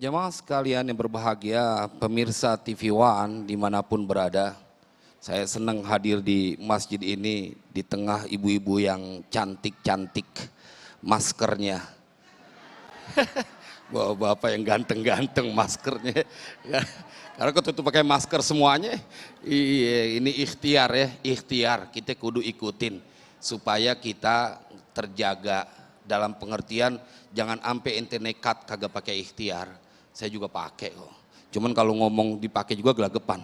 Jemaah sekalian yang berbahagia, pemirsa TV One dimanapun berada, saya senang hadir di masjid ini di tengah ibu-ibu yang cantik-cantik maskernya. Bapak-bapak yang ganteng-ganteng maskernya. Karena ketutup pakai masker semuanya, ini ikhtiar ya, ikhtiar kita kudu ikutin supaya kita terjaga dalam pengertian jangan sampai ente nekat kagak pakai ikhtiar. Saya juga pakai kok. Cuman kalau ngomong dipakai juga gelagapan.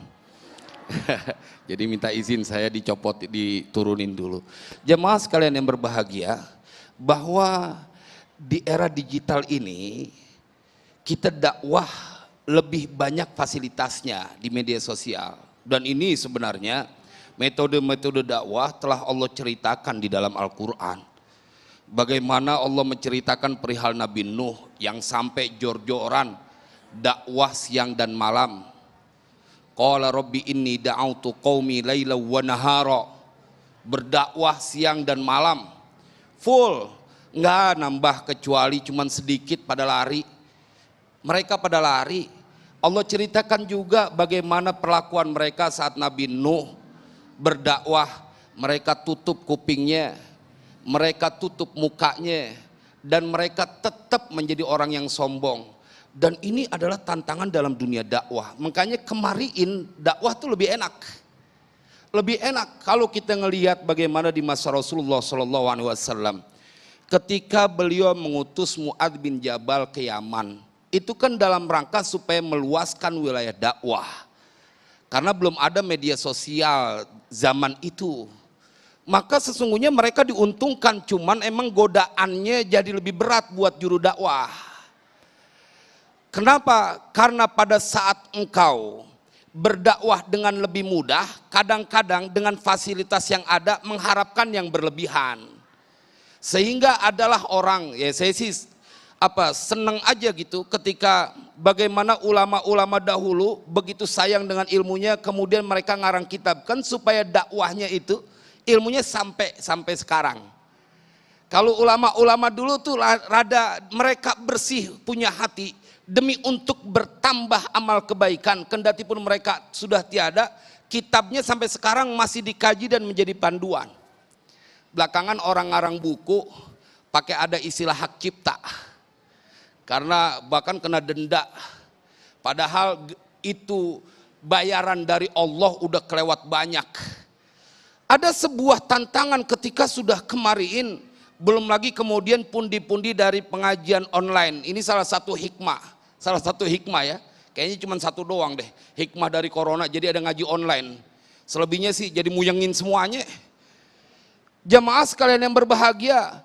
Jadi minta izin saya dicopot, diturunin dulu. Jemaah sekalian yang berbahagia, bahwa di era digital ini kita dakwah lebih banyak fasilitasnya di media sosial. Dan ini sebenarnya metode-metode dakwah telah Allah ceritakan di dalam Al-Quran. Bagaimana Allah menceritakan perihal Nabi Nuh yang sampai jor-joran dakwah siang dan malam. Qala rabbi inni da'autu qaumi laila wa nahara. Berdakwah siang dan malam. Full, nggak nambah kecuali cuman sedikit pada lari. Mereka pada lari. Allah ceritakan juga bagaimana perlakuan mereka saat Nabi Nuh berdakwah. Mereka tutup kupingnya, mereka tutup mukanya, dan mereka tetap menjadi orang yang sombong. Dan ini adalah tantangan dalam dunia dakwah. Makanya kemarin dakwah itu lebih enak. Lebih enak kalau kita ngelihat bagaimana di masa Rasulullah SAW. Ketika beliau mengutus Mu'adz bin Jabal ke Yaman. Itu kan dalam rangka supaya meluaskan wilayah dakwah. Karena belum ada media sosial zaman itu. Maka sesungguhnya mereka diuntungkan, cuman emang godaannya jadi lebih berat buat juru dakwah. Kenapa? Karena pada saat engkau berdakwah dengan lebih mudah, kadang-kadang dengan fasilitas yang ada mengharapkan yang berlebihan. Sehingga adalah orang, ya saya sih senang aja gitu ketika bagaimana ulama-ulama dahulu begitu sayang dengan ilmunya, kemudian mereka ngarang kitab kan supaya dakwahnya itu ilmunya sampai sekarang. Kalau ulama-ulama dulu tuh rada mereka bersih punya hati demi untuk bertambah amal kebaikan, kendati pun mereka sudah tiada, kitabnya sampai sekarang masih dikaji dan menjadi panduan. Belakangan orang ngarang buku pakai ada istilah hak cipta, karena bahkan kena denda. Padahal itu bayaran dari Allah udah kelewat banyak. Ada sebuah tantangan ketika sudah kemarin, belum lagi kemudian pundi-pundi dari pengajian online. Ini salah satu hikmah ya. Kayaknya cuma satu doang deh hikmah dari corona, jadi ada ngaji online. Selebihnya sih jadi muyengin semuanya. Jamaah sekalian yang berbahagia,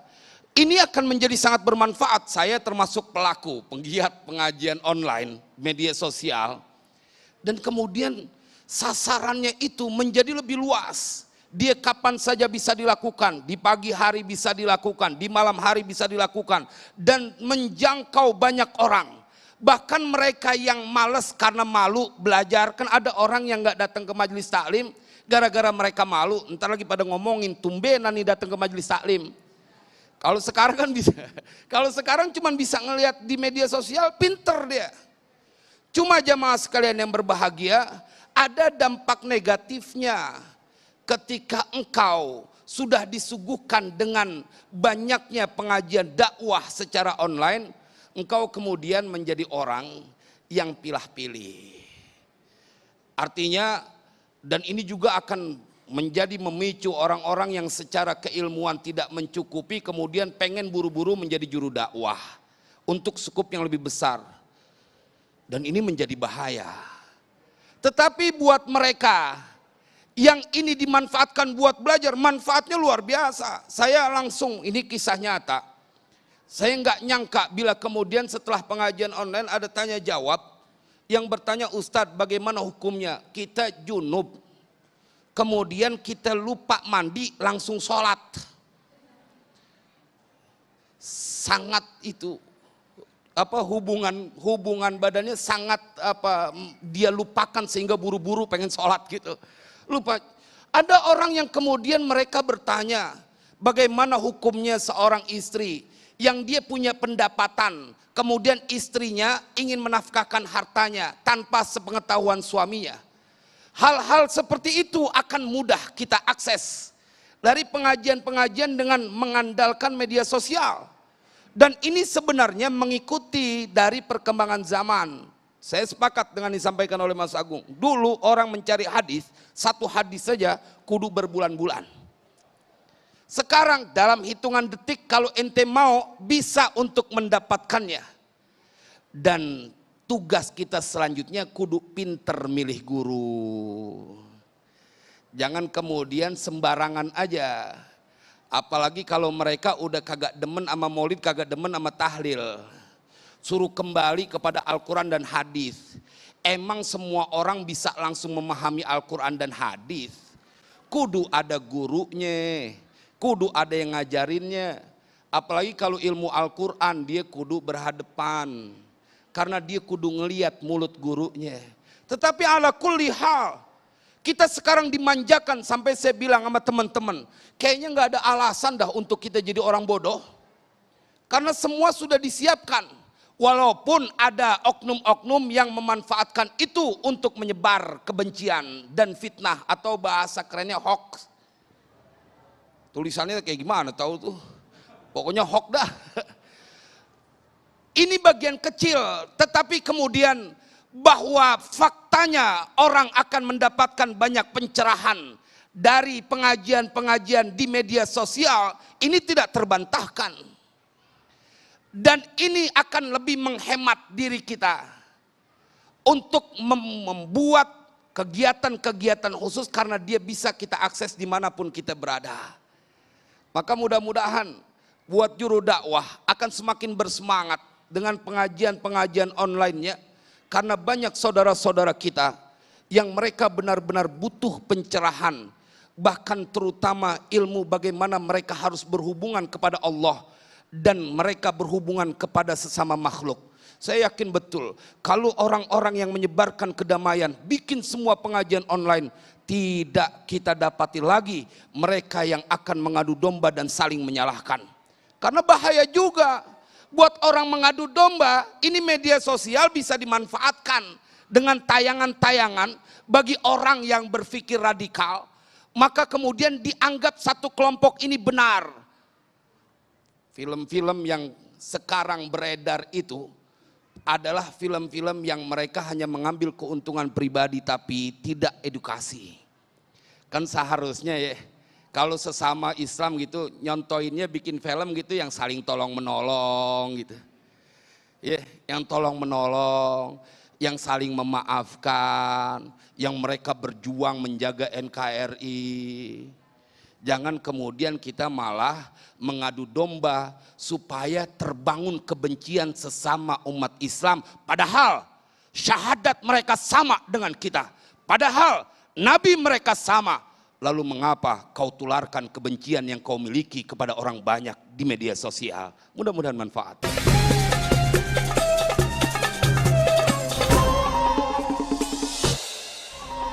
ini akan menjadi sangat bermanfaat. Saya termasuk pelaku penggiat pengajian online, media sosial. Dan kemudian sasarannya itu menjadi lebih luas. Dia kapan saja bisa dilakukan, di pagi hari bisa dilakukan, di malam hari bisa dilakukan, dan menjangkau banyak orang. Bahkan mereka yang malas karena malu belajar, kan ada orang yang nggak datang ke majelis taklim gara-gara mereka malu. Ntar lagi pada ngomongin tumbenan nih datang ke majelis taklim. Kalau sekarang kan bisa, kalau sekarang cuma bisa ngelihat di media sosial, pinter dia. Cuma jamaah sekalian yang berbahagia, ada dampak negatifnya. Ketika engkau sudah disuguhkan dengan banyaknya pengajian dakwah secara online, engkau kemudian menjadi orang yang pilah-pilih. Artinya, dan ini juga akan menjadi memicu orang-orang yang secara keilmuan tidak mencukupi, kemudian pengen buru-buru menjadi juru dakwah untuk skup yang lebih besar. Dan ini menjadi bahaya. Tetapi buat mereka yang ini dimanfaatkan buat belajar, manfaatnya luar biasa. Saya langsung, ini kisah nyata. Saya nggak nyangka bila kemudian setelah pengajian online ada tanya jawab. Yang bertanya, Ustadz bagaimana hukumnya? Kita junub, kemudian kita lupa mandi langsung sholat. Sangat itu hubungan badannya sangat dia lupakan sehingga buru-buru pengen sholat gitu. Lupa. Ada orang yang kemudian mereka bertanya, bagaimana hukumnya seorang istri yang dia punya pendapatan, kemudian istrinya ingin menafkahkan hartanya tanpa sepengetahuan suaminya. Hal-hal seperti itu akan mudah kita akses dari pengajian-pengajian dengan mengandalkan media sosial. Dan ini sebenarnya mengikuti dari perkembangan zaman. Saya sepakat dengan disampaikan oleh Mas Agung. Dulu orang mencari hadis, satu hadis saja kudu berbulan-bulan. Sekarang dalam hitungan detik kalau ente mau bisa untuk mendapatkannya. Dan tugas kita selanjutnya kudu pinter milih guru. Jangan kemudian sembarangan aja. Apalagi kalau mereka udah kagak demen sama maulid, kagak demen sama tahlil. Suruh kembali kepada Al-Quran dan hadis. Emang semua orang bisa langsung memahami Al-Quran dan hadis? Kudu ada gurunya, kudu ada yang ngajarinnya. Apalagi kalau ilmu Al-Quran dia kudu berhadapan. Karena dia kudu ngeliat mulut gurunya. Tetapi ala kulli hal, kita sekarang dimanjakan sampai saya bilang sama teman-teman, kayaknya nggak ada alasan dah untuk kita jadi orang bodoh. Karena semua sudah disiapkan. Walaupun ada oknum-oknum yang memanfaatkan itu untuk menyebar kebencian dan fitnah atau bahasa kerennya hoax. Tulisannya kayak gimana tahu tuh? Pokoknya hoax dah. Ini bagian kecil, tetapi kemudian bahwa faktanya orang akan mendapatkan banyak pencerahan dari pengajian-pengajian di media sosial, ini tidak terbantahkan. Dan ini akan lebih menghemat diri kita untuk membuat kegiatan-kegiatan khusus karena dia bisa kita akses dimanapun kita berada. Maka mudah-mudahan buat juru dakwah akan semakin bersemangat dengan pengajian-pengajian online-nya. Karena banyak saudara-saudara kita yang mereka benar-benar butuh pencerahan. Bahkan terutama ilmu bagaimana mereka harus berhubungan kepada Allah. Dan mereka berhubungan kepada sesama makhluk. Saya yakin betul kalau orang-orang yang menyebarkan kedamaian bikin semua pengajian online, tidak kita dapati lagi mereka yang akan mengadu domba dan saling menyalahkan. Karena bahaya juga buat orang mengadu domba, ini media sosial bisa dimanfaatkan dengan tayangan-tayangan bagi orang yang berpikir radikal, maka kemudian dianggap satu kelompok ini benar. Film-film yang sekarang beredar itu adalah film-film yang mereka hanya mengambil keuntungan pribadi tapi tidak edukasi. Kan seharusnya ya, kalau sesama Islam gitu nyontoinnya bikin film gitu yang saling tolong menolong gitu. Ya, yang tolong menolong, yang saling memaafkan, yang mereka berjuang menjaga NKRI. Jangan kemudian kita malah mengadu domba supaya terbangun kebencian sesama umat Islam. Padahal syahadat mereka sama dengan kita. Padahal nabi mereka sama. Lalu mengapa kau tularkan kebencian yang kau miliki kepada orang banyak di media sosial? Mudah-mudahan manfaat.